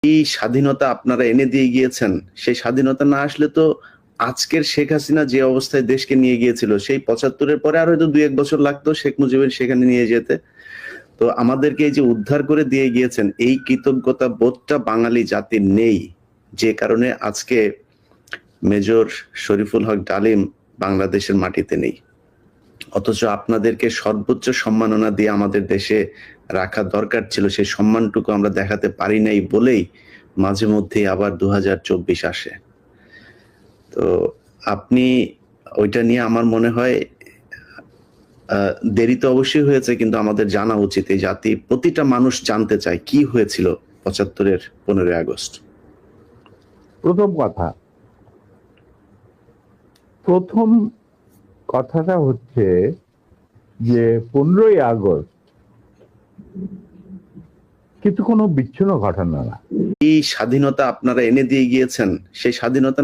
এই স্বাধীনতা আপনারা এনে দিয়ে গিয়েছেন, সেই স্বাধীনতা না আসলে তো আজকের শেখ হাসিনা যে অবস্থায় দেশকে নিয়ে গিয়েছিল, সেই ৭৫-এর পরে আর হয়তো ২-১ বছর লাগতো শেখ মুজিবের সেখানে নিয়ে যেতে। তো আমাদেরকে এই যে উদ্ধার করে দিয়ে গিয়েছেন, এই কৃতজ্ঞতা বোধটা বাঙালি জাতির নেই। যে কারণে আজকে মেজর শরীফুল হক ডালিম বাংলাদেশের মাটিতে নেই। অথচ আপনাদেরকে সর্বোচ্চ সম্মাননা দিয়ে আমাদের দেশে রাখা দরকার ছিল, সেই সম্মানটুকু আমরা দেখাতে পারি নাই বলেই মাঝে মধ্যেই আবার ২০২৪ আসে। তো আপনি ওইটা নিয়ে আমার মনে হয় দেরি তো অবশ্যই হয়েছে, কিন্তু আমাদের জানা উচিত। এই জাতি প্রতিটা মানুষ জানতে চায় কি হয়েছিল ৭৫-এর ১৫ই আগস্ট। প্রথম কথাটা হচ্ছে যে 15ই আগস্ট কিন্তু কোনো বিচ্ছিন্ন ঘটনা না। এই স্বাধীনতা আপনারা এনে দিয়ে গিয়েছেন, সেই স্বাধীনতা